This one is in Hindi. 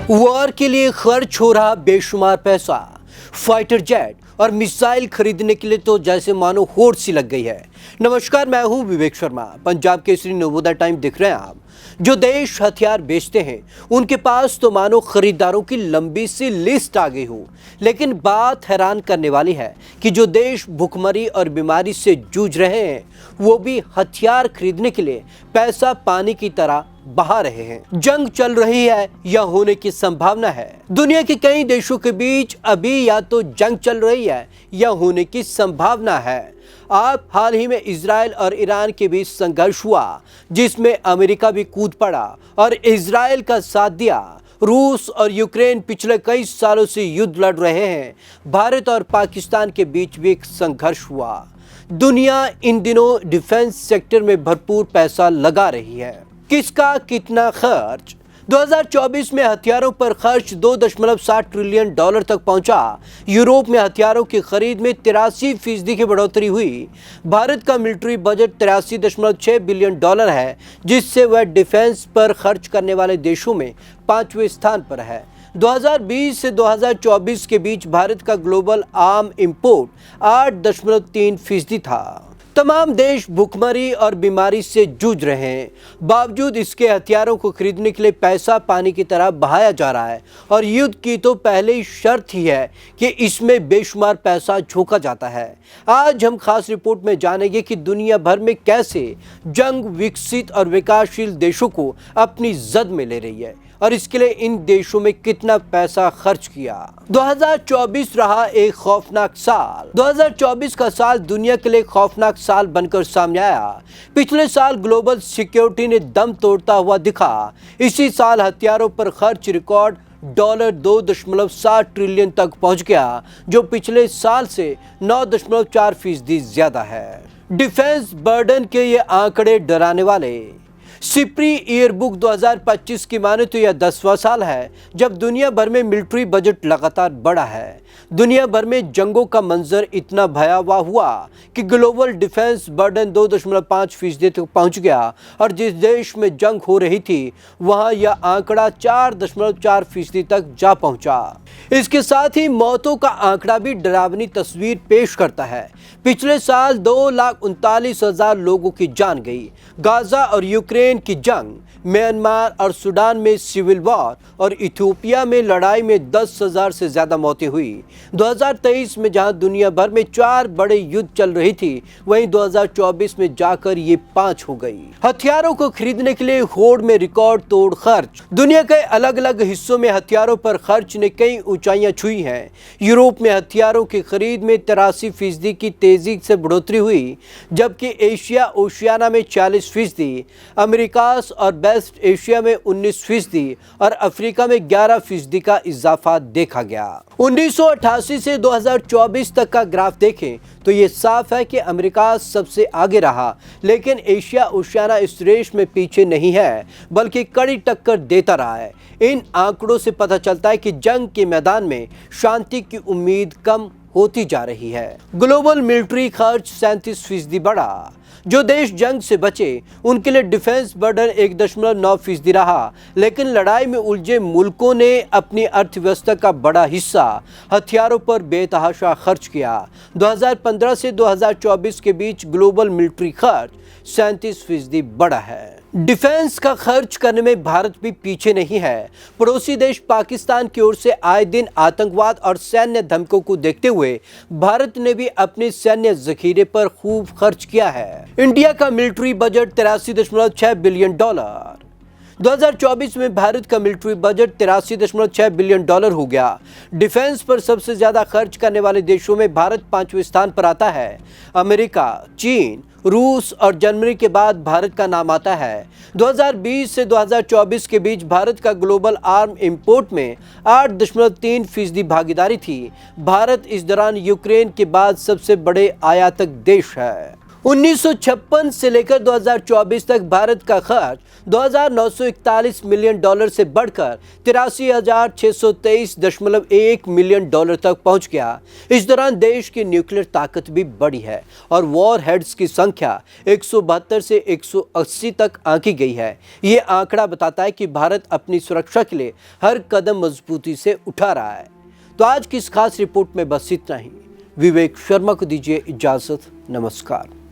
वॉर के लिए खर्च हो रहा बेशुमार पैसा, फाइटर जेट और मिसाइल खरीदने के लिए तो जैसे मानो होड़ सी लग गई है। नमस्कार, मैं हूं विवेक शर्मा। पंजाब केसरी नवोदय टाइम दिख रहे हैं आप। जो देश हथियार बेचते हैं उनके पास तो मानो खरीदारों की लंबी सी लिस्ट आ गई हो। लेकिन बात हैरान करने वाली है कि जो देश भुखमरी और बीमारी से जूझ रहे हैं वो भी हथियार खरीदने के लिए पैसा पानी की तरह बहा रहे हैं। जंग चल रही है या होने की संभावना है। दुनिया के कई देशों के बीच अभी या तो जंग चल रही है या होने की संभावना है। आप हाल ही में इजराइल और ईरान के बीच संघर्ष हुआ जिसमें अमेरिका भी कूद पड़ा और इजराइल का साथ दिया। रूस और यूक्रेन पिछले कई सालों से युद्ध लड़ रहे हैं। भारत और पाकिस्तान के बीच भी एक संघर्ष हुआ। दुनिया इन दिनों डिफेंस सेक्टर में भरपूर पैसा लगा रही है। किसका कितना खर्च? 2024 में हथियारों पर खर्च 2.7 ट्रिलियन डॉलर तक पहुंचा। यूरोप में हथियारों की खरीद में 83% की बढ़ोतरी हुई। भारत का मिलिट्री बजट 83.6 बिलियन डॉलर है, जिससे वह डिफेंस पर खर्च करने वाले देशों में 5वें स्थान पर है। 2020 से 2024 के बीच भारत का ग्लोबल आर्म इंपोर्ट 8.3% था। तमाम देश भुखमरी और बीमारी से जूझ रहे हैं। बावजूद इसके हथियारों को खरीदने के लिए पैसा पानी की तरह बहाया जा रहा है और युद्ध की तो पहले ही शर्त ही है कि इसमें बेशुमार पैसा झोंका जाता है। आज हम खास रिपोर्ट में जानेंगे कि दुनिया भर में कैसे जंग विकसित और विकासशील देशों को अपनी जद में ले रही है और इसके लिए इन देशों में कितना पैसा खर्च किया। 2024 रहा एक खौफनाक साल। 2024 का साल दुनिया के लिए खौफनाक साल बनकर सामने आया। पिछले साल ग्लोबल सिक्योरिटी ने दम तोड़ता हुआ दिखा। इसी साल हथियारों पर खर्च रिकॉर्ड $2.7 ट्रिलियन तक पहुंच गया, जो पिछले साल से 9.4% ज्यादा है। डिफेंस बर्डन के ये आंकड़े डराने वाले। सिप्री ईयरबुक 2025 की माने तो यह 10वां साल है जब दुनिया भर में मिलिट्री बजट लगातार बढ़ा है। दुनिया भर में जंगों का मंजर इतना भयावह हुआ कि ग्लोबल डिफेंस बर्डन 2.5% तक पहुंच गया और जिस देश में जंग हो रही थी वहां यह आंकड़ा 4.4% तक जा पहुंचा। इसके साथ ही मौतों का आंकड़ा भी डरावनी तस्वीर पेश करता है। पिछले साल 2,39,000 लोगों की जान गई। गाजा और यूक्रेन की जंग, म्यांमार और सूडान में सिविल वॉर और इथियोपिया में लड़ाई में 10,000 से ज़्यादा मौतें हुई। 2023 में जहां दुनिया भर में 4 बड़े युद्ध चल रही थी, वहीं 2024 में जाकर ये 5 हो गई। हथियारों को खरीदने के लिए होड़ में रिकॉर्ड तोड़ खर्च। दुनिया के अलग अलग हिस्सों में हथियारों पर खर्च ने कई ऊंचाइयां छुई हैं। यूरोप में हथियारों की खरीद में 83% की तेजी से बढ़ोतरी हुई, जबकि एशिया ओशियाना में 40%, अमेरिकास और वेस्ट एशिया में 19% और अफ्रीका में 11% का इजाफा देखा गया। 1988 से 2024 तक का ग्राफ देखें तो ये साफ है कि अमेरिका सबसे आगे रहा, लेकिन एशिया ओशियाना इस रेस में पीछे नहीं है बल्कि कड़ी टक्कर देता रहा है। इन आंकड़ों से पता चलता है कि जंग के मैदान में शांति की उम्मीद कम होती जा रही है। ग्लोबल मिलिट्री खर्च 37% बढ़ा। जो देश जंग से बचे उनके लिए डिफेंस बर्डन 1.9% रहा, लेकिन लड़ाई में उलझे मुल्कों ने अपनी अर्थव्यवस्था का बड़ा हिस्सा हथियारों पर बेतहाशा खर्च किया। 2015 से 2024 के बीच ग्लोबल मिलिट्री खर्च 37% बढ़ा है। डिफेंस का खर्च करने में भारत भी पीछे नहीं है। पड़ोसी देश पाकिस्तान की ओर से आए दिन आतंकवाद और सैन्य धमकों को देखते हुए भारत ने भी अपने सैन्य जखीरे पर खूब खर्च किया है। इंडिया का मिलिट्री बजट 83.6 बिलियन डॉलर। 2024 में भारत का मिलिट्री बजट 83.6 बिलियन डॉलर हो गया। डिफेंस पर सबसे ज्यादा खर्च करने वाले देशों में भारत 5वें स्थान पर आता है। अमेरिका, चीन, रूस और जर्मनी के बाद भारत का नाम आता है। 2020 से 2024 के बीच भारत का ग्लोबल आर्म इंपोर्ट में 8.3% भागीदारी थी। भारत इस दौरान यूक्रेन के बाद सबसे बड़े आयातक देश है। 1956 से लेकर 2024 तक भारत का खर्च $2,941 मिलियन से बढ़कर $83,623.1 मिलियन तक पहुंच गया। इस दौरान देश की न्यूक्लियर ताकत भी बढ़ी है और वॉर हेड्स की संख्या 172 से 180 तक आंकी गई है। ये आंकड़ा बताता है कि भारत अपनी सुरक्षा के लिए हर कदम मजबूती से उठा रहा है। तो आज की इस खास रिपोर्ट में बस इतना ही। विवेक शर्मा को दीजिए इजाजत। नमस्कार।